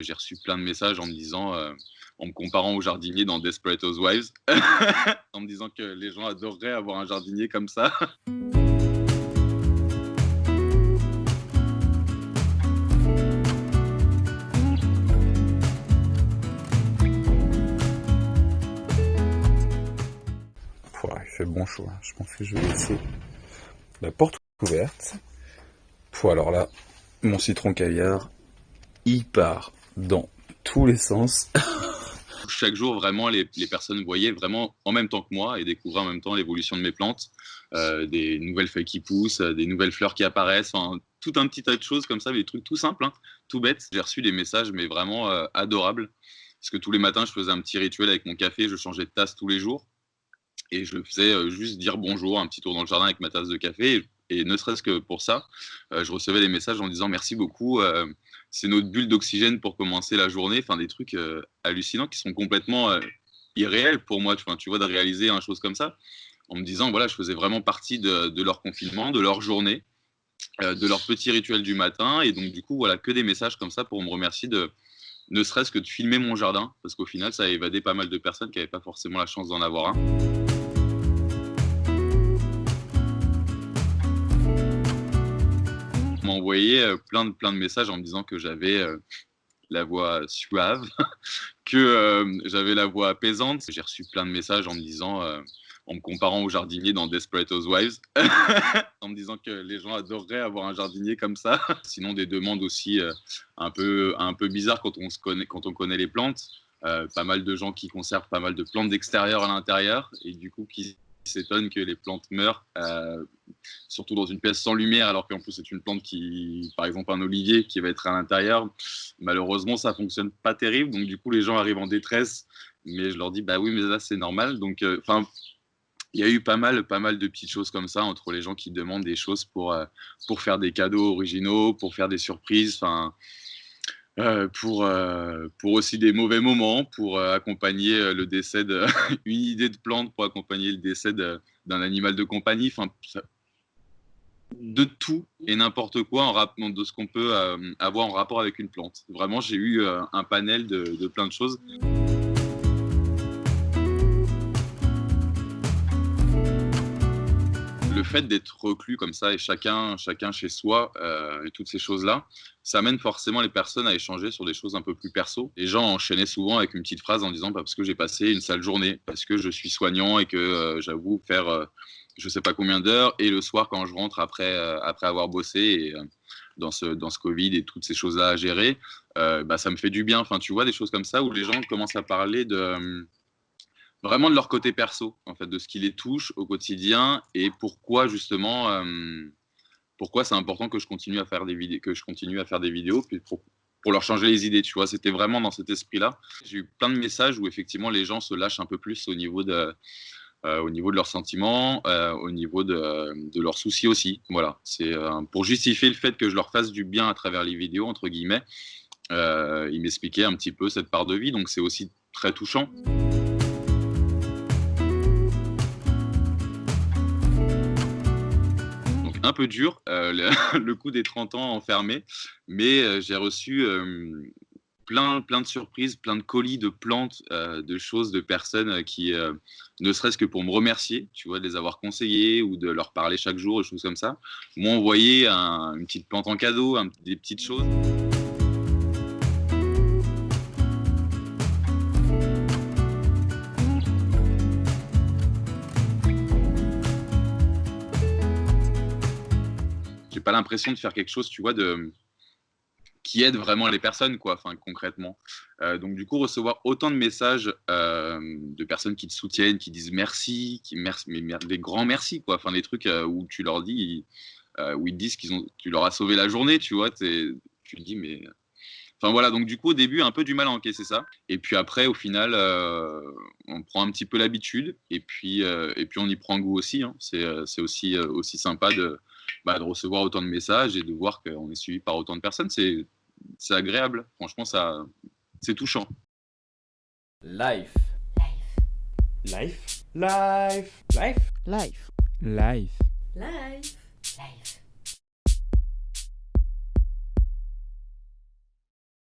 J'ai reçu plein de messages en me disant, en me comparant aux jardiniers dans Desperate Housewives, en me disant que les gens adoreraient avoir un jardinier comme ça. Pouah, il fait bon chaud, hein. Je pense que je vais laisser la porte ouverte. Pouah, alors là, mon citron caviar, il part dans tous les sens. Chaque jour, vraiment, les personnes voyaient vraiment en même temps que moi et découvraient en même temps l'évolution de mes plantes, des nouvelles feuilles qui poussent, des nouvelles fleurs qui apparaissent, enfin, tout un petit tas de choses comme ça, des trucs tout simples, hein, tout bêtes. J'ai reçu des messages, mais vraiment adorables, parce que tous les matins, je faisais un petit rituel avec mon café, je changeais de tasse tous les jours, et je le faisais juste dire bonjour, un petit tour dans le jardin avec ma tasse de café. Et ne serait-ce que pour ça, je recevais des messages en disant merci beaucoup, c'est notre bulle d'oxygène pour commencer la journée. Enfin, des trucs hallucinants qui sont complètement irréels pour moi. Tu vois, de réaliser une chose comme ça, en me disant, voilà, je faisais vraiment partie de leur confinement, de leur journée, de leur petit rituel du matin. Et donc, du coup, voilà, que des messages comme ça pour me remercier de, ne serait-ce que de filmer mon jardin, parce qu'au final, ça a évadé pas mal de personnes qui n'avaient pas forcément la chance d'en avoir un. M'a envoyé plein de messages en me disant que j'avais la voix suave, que j'avais la voix apaisante. J'ai reçu plein de messages en me disant, en me comparant aux jardiniers dans Desperate Housewives, en me disant que les gens adoreraient avoir un jardinier comme ça. Sinon, des demandes aussi un peu bizarres quand on connaît les plantes. Pas mal de gens qui conservent pas mal de plantes d'extérieur à l'intérieur et du coup qui s'étonnent que les plantes meurent, surtout dans une pièce sans lumière, alors qu'en plus c'est une plante qui, par exemple un olivier qui va être à l'intérieur. Malheureusement, ça fonctionne pas terrible, donc du coup les gens arrivent en détresse, mais je leur dis bah oui, mais là c'est normal. Donc, enfin, il y a eu pas mal de petites choses comme ça entre les gens qui demandent des choses pour faire des cadeaux originaux, pour faire des surprises, enfin, pour aussi des mauvais moments, pour accompagner le décès de une idée de plante pour accompagner le décès d'un animal de compagnie. Enfin, de tout et n'importe quoi de ce qu'on peut avoir en rapport avec une plante. Vraiment, j'ai eu un panel de plein de choses. Le fait d'être reclus comme ça et chacun chez soi et toutes ces choses-là, ça amène forcément les personnes à échanger sur des choses un peu plus perso. Les gens enchaînaient souvent avec une petite phrase en disant bah, parce que j'ai passé une sale journée, parce que je suis soignant et que j'avoue faire je sais pas combien d'heures et le soir quand je rentre après avoir bossé et dans ce Covid et toutes ces choses-là à gérer, bah, ça me fait du bien. Enfin, tu vois, des choses comme ça où les gens commencent à parler de vraiment de leur côté perso, en fait, de ce qui les touche au quotidien et pourquoi justement, pourquoi c'est important que je continue à faire des vidéos, puis pour leur changer les idées, tu vois. C'était vraiment dans cet esprit-là. J'ai eu plein de messages où effectivement les gens se lâchent un peu plus au niveau de leurs sentiments, au niveau de leurs soucis aussi. Voilà, c'est pour justifier le fait que je leur fasse du bien à travers les vidéos entre guillemets. Ils m'expliquaient un petit peu cette part de vie, donc c'est aussi très touchant. Un peu dur, le coup des 30 ans enfermé, mais j'ai reçu plein de surprises, plein de colis de plantes, de choses, de personnes qui, ne serait-ce que pour me remercier, tu vois, de les avoir conseillées ou de leur parler chaque jour, des choses comme ça, m'ont envoyé une petite plante en cadeau, des petites choses. J'ai pas l'impression de faire quelque chose, tu vois, qui aide vraiment les personnes, quoi, enfin, concrètement. Donc, du coup, recevoir autant de messages de personnes qui te soutiennent, qui disent merci, des grands merci, quoi. Enfin, des trucs où tu leur dis, où ils te disent tu leur as sauvé la journée, tu vois. Tu te dis, mais. Enfin, voilà. Donc, du coup, au début, un peu du mal à encaisser ça. Et puis après, au final, on prend un petit peu l'habitude. Et puis, on y prend goût aussi, hein. C'est aussi sympa de recevoir autant de messages et de voir qu'on est suivi par autant de personnes. C'est agréable. Franchement, c'est touchant. Life. Life. Life. Life. Life. Life. Life. Life.